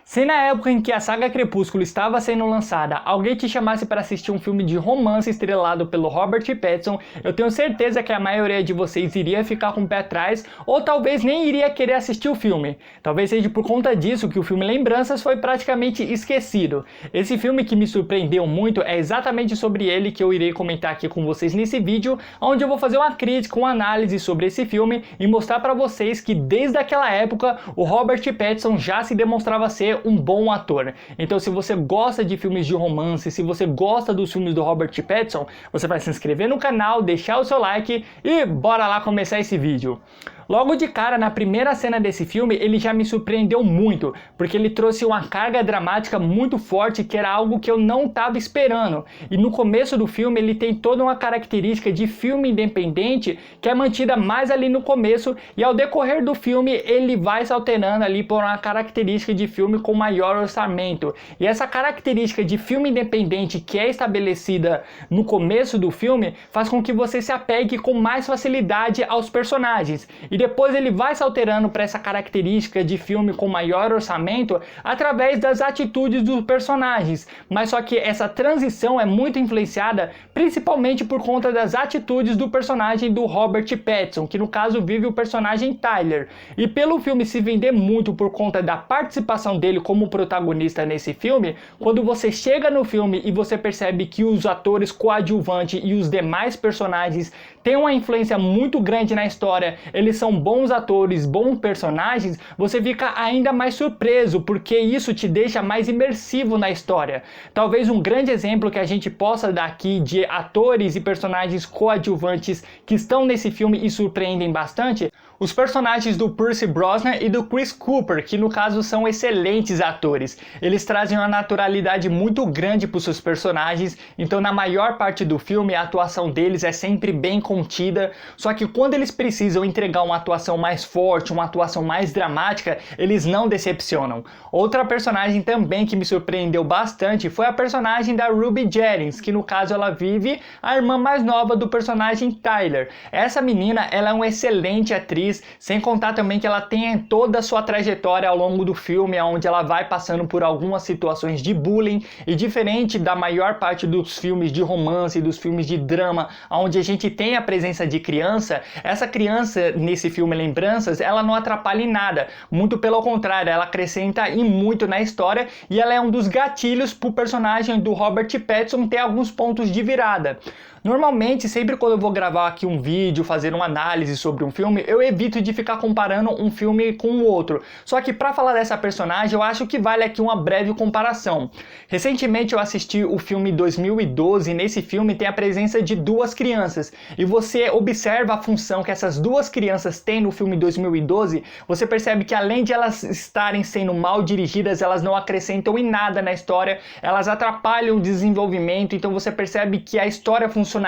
Se na época em que a saga Crepúsculo estava sendo lançada, alguém te chamasse para assistir um filme de romance estrelado pelo Robert Pattinson, eu tenho certeza que a maioria de vocês iria ficar com o pé atrás ou talvez nem iria querer assistir o filme. Talvez seja por conta disso que o filme Lembranças foi praticamente esquecido. Esse filme que me surpreendeu muito é exatamente sobre ele que eu irei comentar aqui com vocês nesse vídeo, onde eu vou fazer uma crítica, uma análise sobre esse filme e mostrar para vocês que desde aquela época o Robert Pattinson já se demonstrava ser um bom ator. Então, se você gosta de filmes de romance, se você gosta dos filmes do Robert Pattinson, você vai se inscrever no canal, deixar o seu like e bora lá começar esse vídeo. Logo de cara, na primeira cena desse filme, ele já me surpreendeu muito, porque ele trouxe uma carga dramática muito forte, que era algo que eu não estava esperando. E no começo do filme, ele tem toda uma característica de filme independente, que é mantida mais ali no começo, e ao decorrer do filme, ele vai se alterando ali por uma característica de filme com maior orçamento. E essa característica de filme independente que é estabelecida no começo do filme, faz com que você se apegue com mais facilidade aos personagens. E depois ele vai se alterando para essa característica de filme com maior orçamento através das atitudes dos personagens. Mas só que essa transição é muito influenciada principalmente por conta das atitudes do personagem do Robert Pattinson, que no caso vive o personagem Tyler. E pelo filme se vender muito por conta da participação dele como protagonista nesse filme, quando você chega no filme e você percebe que os atores coadjuvantes e os demais personagens têm uma influência muito grande na história, eles são bons atores, bons personagens, você fica ainda mais surpreso, porque isso te deixa mais imersivo na história. Talvez um grande exemplo que a gente possa dar aqui de atores e personagens coadjuvantes que estão nesse filme e surpreendem bastante, os personagens do Pierce Brosnan e do Chris Cooper, que no caso são excelentes atores. Eles trazem uma naturalidade muito grande para os seus personagens, então na maior parte do filme a atuação deles é sempre bem contida, só que quando eles precisam entregar uma atuação mais forte, uma atuação mais dramática, eles não decepcionam. Outra personagem também que me surpreendeu bastante foi a personagem da Ruby Jennings, que no caso ela vive a irmã mais nova do personagem Tyler. Essa menina, ela é uma excelente atriz, sem contar também que ela tem toda a sua trajetória ao longo do filme, onde ela vai passando por algumas situações de bullying, e diferente da maior parte dos filmes de romance, dos filmes de drama, onde a gente tem a presença de criança, essa criança nesse filme Lembranças, ela não atrapalha em nada, muito pelo contrário, ela acrescenta e muito na história, e ela é um dos gatilhos para o personagem do Robert Pattinson ter alguns pontos de virada. Normalmente, sempre quando eu vou gravar aqui um vídeo, fazer uma análise sobre um filme, eu evito de ficar comparando um filme com o outro. Só que para falar dessa personagem, eu acho que vale aqui uma breve comparação. Recentemente eu assisti o filme 2012 e nesse filme tem a presença de duas crianças. E você observa a função que essas duas crianças têm no filme 2012, você percebe que além de elas estarem sendo mal dirigidas, elas não acrescentam em nada na história, elas atrapalham o desenvolvimento, então você percebe que a história funcionaria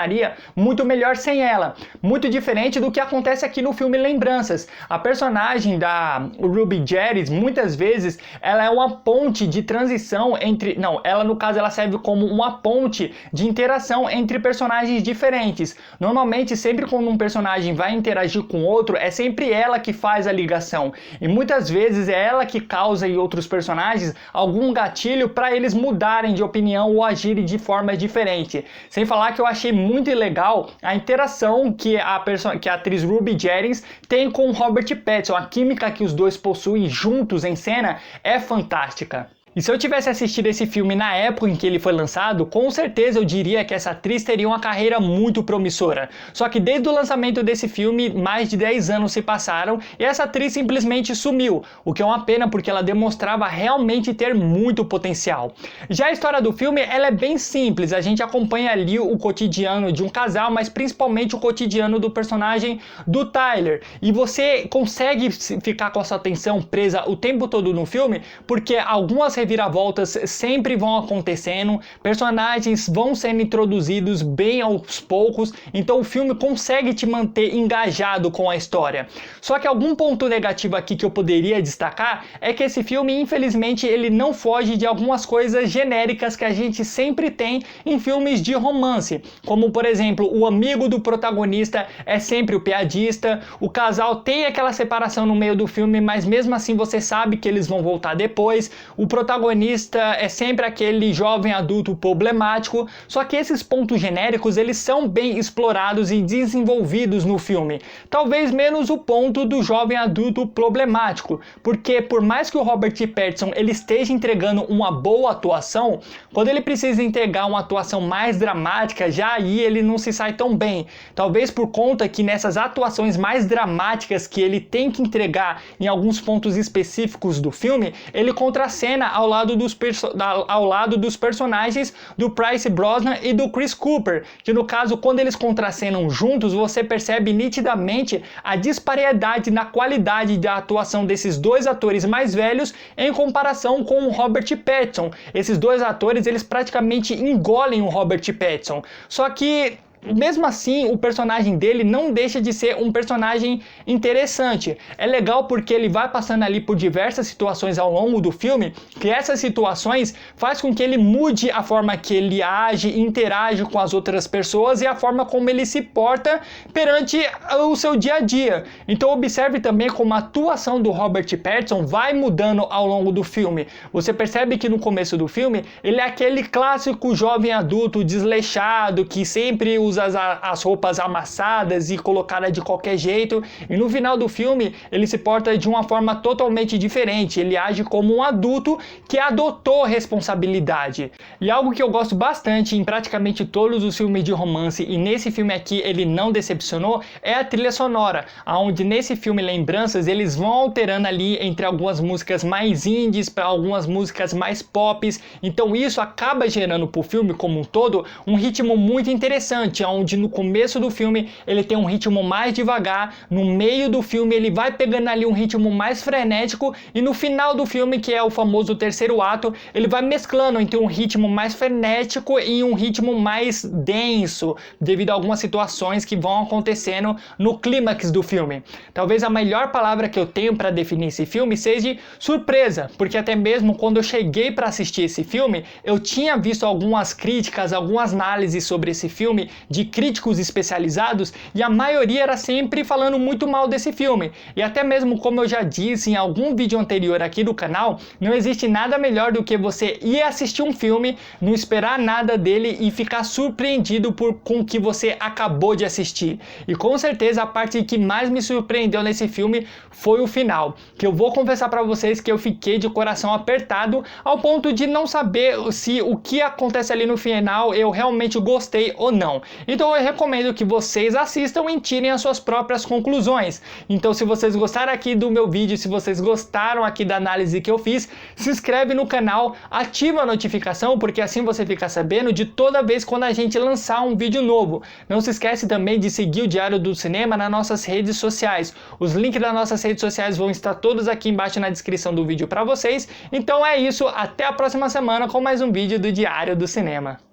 muito melhor sem ela. Muito diferente do que acontece aqui no filme Lembranças. A personagem da Ruby Jennings, muitas vezes, ela é uma ponte de transição entre... Não, ela no caso ela serve como uma ponte de interação entre personagens diferentes. Normalmente, sempre quando um personagem vai interagir com outro, é sempre ela que faz a ligação. E muitas vezes é ela que causa em outros personagens algum gatilho para eles mudarem de opinião ou agirem de forma diferente. Sem falar que eu achei muito legal a interação que a atriz Ruby Jennings tem com o Robert Pattinson. A química que os dois possuem juntos em cena é fantástica. E se eu tivesse assistido esse filme na época em que ele foi lançado, com certeza eu diria que essa atriz teria uma carreira muito promissora. Só que desde o lançamento desse filme, mais de 10 anos se passaram e essa atriz simplesmente sumiu, o que é uma pena porque ela demonstrava realmente ter muito potencial. Já a história do filme, ela é bem simples, a gente acompanha ali o cotidiano de um casal, mas principalmente o cotidiano do personagem do Tyler. E você consegue ficar com a sua atenção presa o tempo todo no filme, porque algumas reviravoltas sempre vão acontecendo, personagens vão sendo introduzidos bem aos poucos, então o filme consegue te manter engajado com a história. Só que algum ponto negativo aqui que eu poderia destacar é que esse filme, infelizmente, ele não foge de algumas coisas genéricas que a gente sempre tem em filmes de romance, como por exemplo, o amigo do protagonista é sempre o piadista, o casal tem aquela separação no meio do filme, mas mesmo assim você sabe que eles vão voltar depois, o protagonista é sempre aquele jovem adulto problemático, só que esses pontos genéricos eles são bem explorados e desenvolvidos no filme, talvez menos o ponto do jovem adulto problemático, porque por mais que o Robert Pattinson ele esteja entregando uma boa atuação, quando ele precisa entregar uma atuação mais dramática, já aí ele não se sai tão bem, talvez por conta que nessas atuações mais dramáticas que ele tem que entregar em alguns pontos específicos do filme, ele contracena ao lado dos personagens do Pierce Brosnan e do Chris Cooper, que no caso quando eles contracenam juntos, você percebe nitidamente a disparidade na qualidade da atuação desses dois atores mais velhos em comparação com o Robert Pattinson. Esses dois atores, eles praticamente engolem o Robert Pattinson. Só que mesmo assim, o personagem dele não deixa de ser um personagem interessante. É legal porque ele vai passando ali por diversas situações ao longo do filme, que essas situações faz com que ele mude a forma que ele age e interage com as outras pessoas e a forma como ele se porta perante o seu dia a dia. Então observe também como a atuação do Robert Pattinson vai mudando ao longo do filme. Você percebe que no começo do filme, ele é aquele clássico jovem adulto desleixado, que sempre usa as roupas amassadas e colocadas de qualquer jeito, e no final do filme ele se porta de uma forma totalmente diferente, ele age como um adulto que adotou responsabilidade. E algo que eu gosto bastante em praticamente todos os filmes de romance, e nesse filme aqui ele não decepcionou, é a trilha sonora, onde nesse filme Lembranças eles vão alterando ali entre algumas músicas mais indies para algumas músicas mais pops, então isso acaba gerando para o filme como um todo um ritmo muito interessante, onde no começo do filme ele tem um ritmo mais devagar, no meio do filme ele vai pegando ali um ritmo mais frenético e no final do filme, que é o famoso terceiro ato, ele vai mesclando entre um ritmo mais frenético e um ritmo mais denso, devido a algumas situações que vão acontecendo no clímax do filme. Talvez a melhor palavra que eu tenho para definir esse filme seja surpresa, porque até mesmo quando eu cheguei para assistir esse filme, eu tinha visto algumas críticas, algumas análises sobre esse filme de críticos especializados e a maioria era sempre falando muito mal desse filme. E até mesmo como eu já disse em algum vídeo anterior aqui do canal, não existe nada melhor do que você ir assistir um filme, não esperar nada dele e ficar surpreendido com o que você acabou de assistir. E com certeza a parte que mais me surpreendeu nesse filme foi o final, que eu vou confessar para vocês que eu fiquei de coração apertado ao ponto de não saber se o que acontece ali no final eu realmente gostei ou não. Então eu recomendo que vocês assistam e tirem as suas próprias conclusões. Então se vocês gostaram aqui do meu vídeo, se vocês gostaram aqui da análise que eu fiz, se inscreve no canal, ativa a notificação, porque assim você fica sabendo de toda vez quando a gente lançar um vídeo novo. Não se esquece também de seguir o Diário do Cinema nas nossas redes sociais. Os links das nossas redes sociais vão estar todos aqui embaixo na descrição do vídeo para vocês. Então é isso, até a próxima semana com mais um vídeo do Diário do Cinema.